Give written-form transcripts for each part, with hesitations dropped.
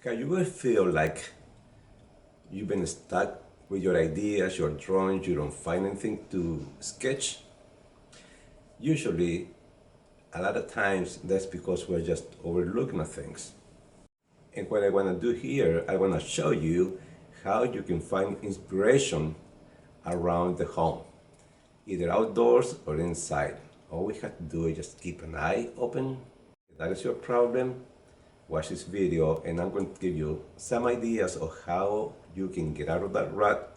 Can you ever feel like you've been stuck with your ideas, your drawings, you don't find anything to sketch? Usually, a lot of times, that's because we're just overlooking things. And what I want to do here, I want to show you how you can find inspiration around the home, either outdoors or inside. All we have to do is just keep an eye open. If that is your problem, watch this video and I'm going to give you some ideas of how you can get out of that rut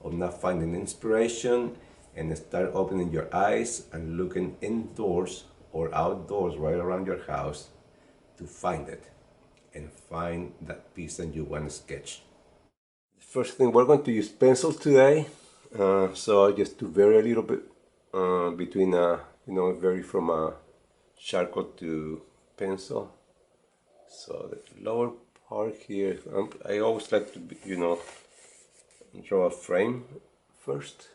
of not finding inspiration and start opening your eyes and looking indoors or outdoors right around your house to find it and find that piece that you want to sketch. First thing, we're going to use pencils today. So I just do vary a little bit between, vary from charcoal to pencil. So the lower part here, I always like to, draw a frame first.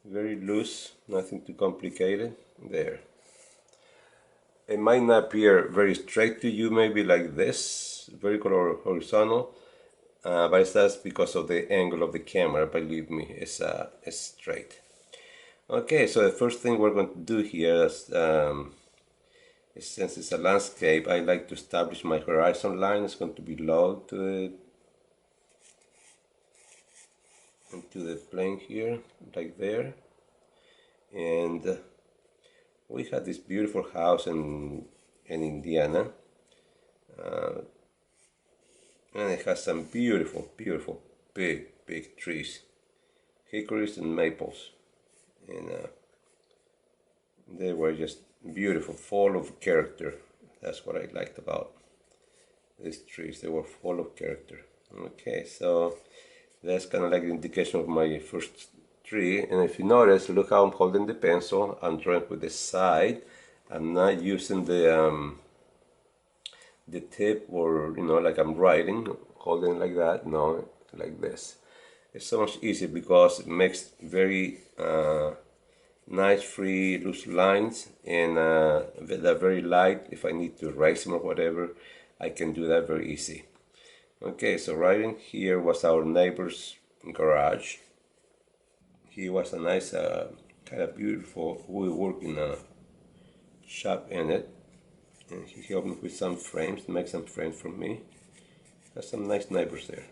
Very loose, nothing too complicated. There. It might not appear very straight to you, maybe like this, vertical or horizontal, but that's because of the angle of the camera. Believe me, it's straight. Okay, so the first thing we're going to do here is, since it's a landscape, I like to establish my horizon line. It's going to be low to the plane here, like there. And we had this beautiful house in Indiana, and it has some beautiful, beautiful, big trees, hickories and maples, and they were just beautiful, full of character. That's what I liked about these trees. They were full of character. Okay, so that's kind of like the indication of my first tree. And if you notice, look how I'm holding the pencil. I'm drawing with the side. I'm not using the tip, or like I'm writing, holding like that. No, like this. It's so much easier because it makes very nice, free, loose lines, and they're very light. If I need to erase them or whatever, I can do that very easy. Okay, so right in here was our neighbor's garage. He was a nice, kind of beautiful woodworking shop in it, and he helped me with some frames, make some frames for me. Got some nice neighbors there.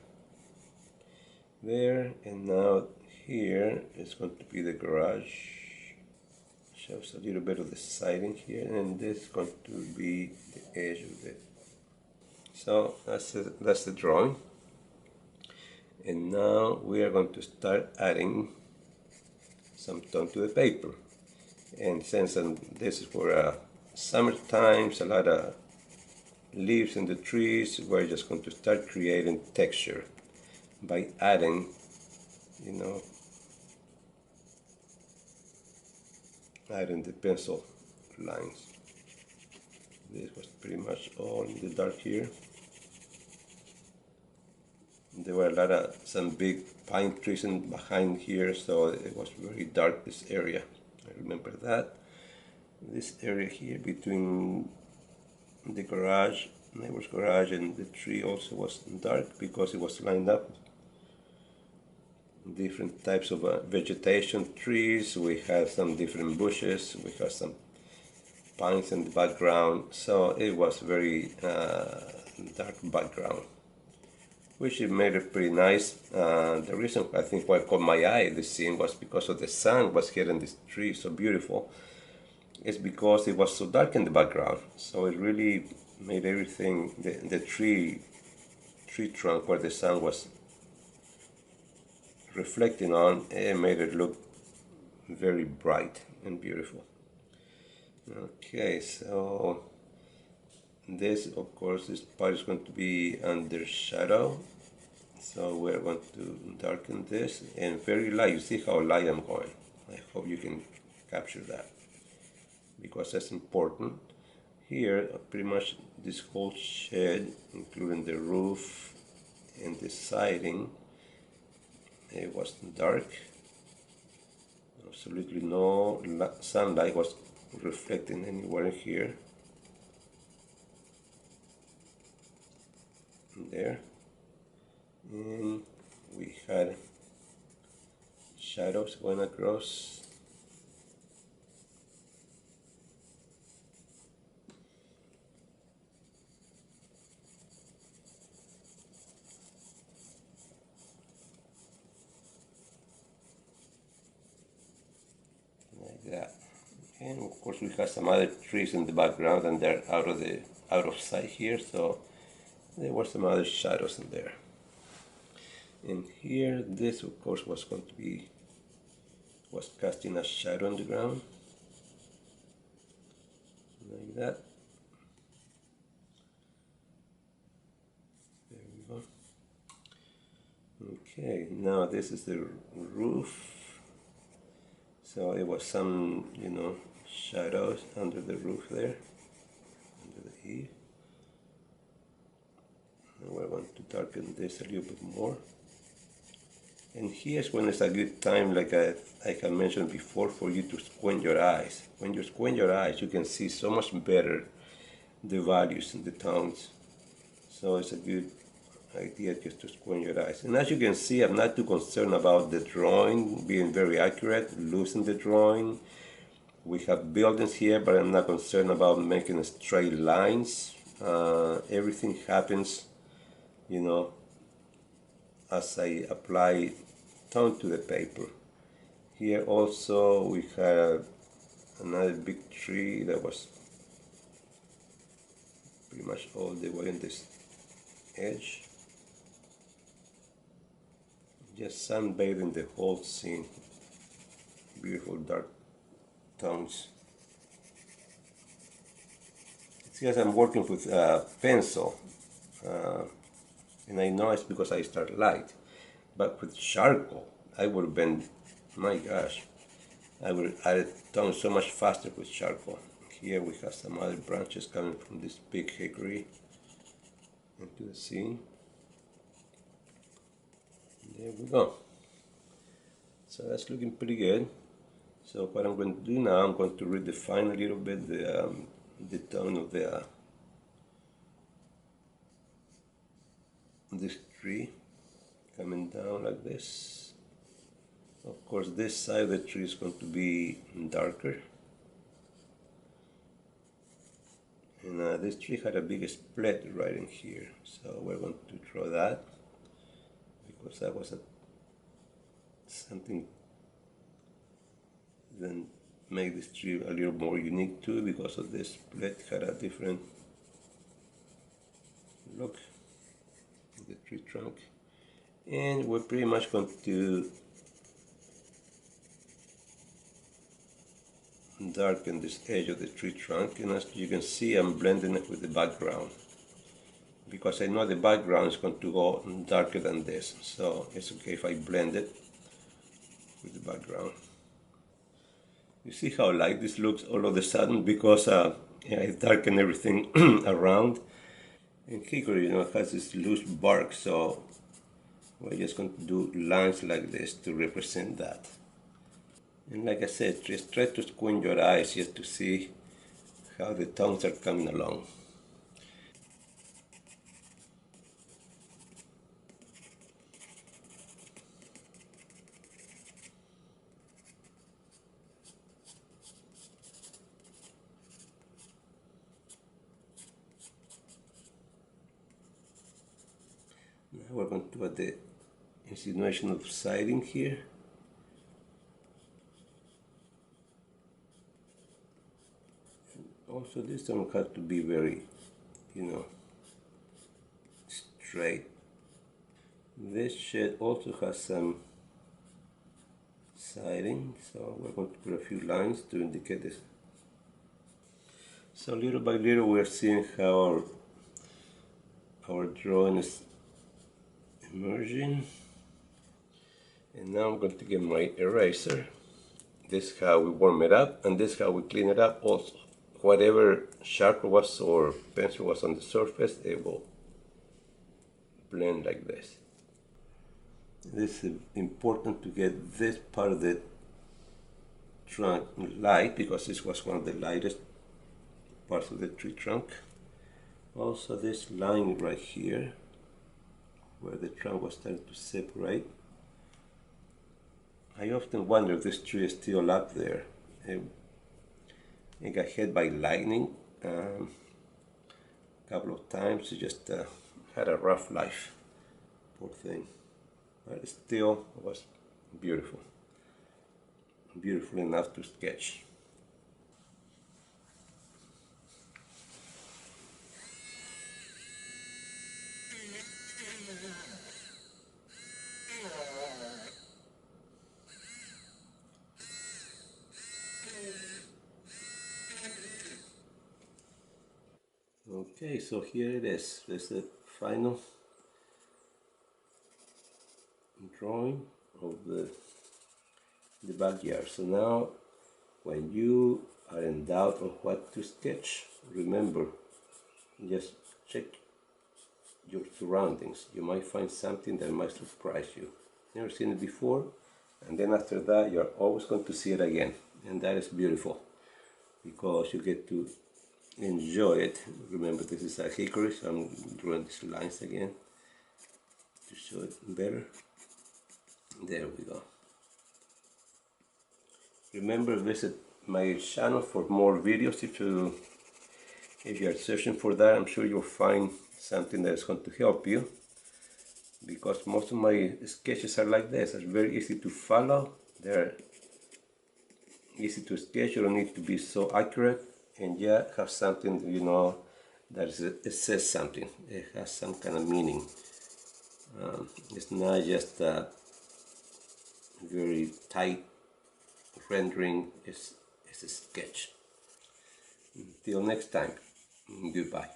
There, and now here is going to be the garage. Shows a little bit of the siding here, and this is going to be the edge of it. So that's the drawing, and now we are going to start adding some tone to the paper. And since this is for summer times, a lot of leaves in the trees, we're just going to start creating texture by adding, adding the pencil lines. This was pretty much all in the dark here. There were some big pine trees behind here, so it was very dark, this area. I remember that. This area here between the garage, neighbor's garage, and the tree also was dark because it was lined up. Different types of vegetation, trees. We had some different bushes. We had some pines in the background, so it was very dark background, which it made it pretty nice. The reason I think why it caught my eye this scene was because of the sun was hitting this tree so beautiful. It's because it was so dark in the background, so it really made everything, the tree trunk where the sun was reflecting on, it made it look very bright and beautiful. Okay, so this, of course, this part is going to be under shadow, so we're going to darken this, and very light. You see how light I'm going. I hope you can capture that, because that's important. Here, pretty much this whole shed, including the roof and the siding, it was dark. Absolutely no sunlight was reflecting anywhere here. there, and we had shadows going across. Like that. And of course we have some other trees in the background, and they're out of sight here, so there were some other shadows in there. And here, this of course was casting a shadow on the ground, like that. There we go. Okay, now this is the roof. So it was some, shadows under the roof there, under the eave. Now I want to darken this a little bit more. And here's when it's a good time, like I have mentioned before, for you to squint your eyes. When you squint your eyes, you can see so much better the values in the tones. So it's a good idea just to squint your eyes. And as you can see, I'm not too concerned about the drawing being very accurate, losing the drawing. We have buildings here, but I'm not concerned about making straight lines. Everything happens, as I apply tone to the paper. Here also we have another big tree that was pretty much all the way on this edge. Just sunbathing the whole scene. Beautiful dark tones. It's because I'm working with pencil, and I know it's because I start light. But with charcoal, I would have been, my gosh, I would have added tones so much faster with charcoal. Here we have some other branches coming from this big hickory into the scene. There we go. So that's looking pretty good. So what I'm going to do now, I'm going to redefine a little bit the tone of this tree coming down like this. Of course, this side of the tree is going to be darker. And this tree had a big split right in here, so we're going to draw that, because that was something that made this tree a little more unique too, because of this split had a different look of the tree trunk. And we're pretty much going to darken this edge of the tree trunk, and as you can see, I'm blending it with the background, because I know the background is going to go darker than this, so it's okay if I blend it with the background. You see how light this looks all of a sudden, because I darken everything around. And hickory, has this loose bark, so we're just going to do lines like this to represent that. And like I said, just try to squint your eyes just to see how the tones are coming along. Now we're going to add the insinuation of siding here. Also, this don't have to be very, straight. This shed also has some siding, so we're going to put a few lines to indicate this. So little by little we're seeing how our drawing is emerging. And now I'm going to get my eraser. This is how we warm it up, and this is how we clean it up also. Whatever sharp was or pencil was on the surface, it will blend like this. This is important to get this part of the trunk light, because this was one of the lightest parts of the tree trunk. Also this line right here, where the trunk was starting to separate. I often wonder if this tree is still up there. It got hit by lightning a couple of times. It just had a rough life, poor thing. But it still was beautiful. Beautiful enough to sketch. Okay, so here it is. This is the final drawing of the backyard. So now, when you are in doubt on what to sketch, remember, just check your surroundings. You might find something that might surprise you. Never seen it before, and then after that, you're always going to see it again, and that is beautiful because you get to enjoy it. Remember, this is a hickory, so I'm drawing these lines again to show it better. There we go. Remember, visit my channel for more videos. If you are searching for that, I'm sure you'll find something that is going to help you, because most of my sketches are like this. It's very easy to follow. They're easy to sketch. You don't need to be so accurate, and yet have something, that it says something. It has some kind of meaning. It's not just a very tight rendering. It's a sketch. Until next time, goodbye.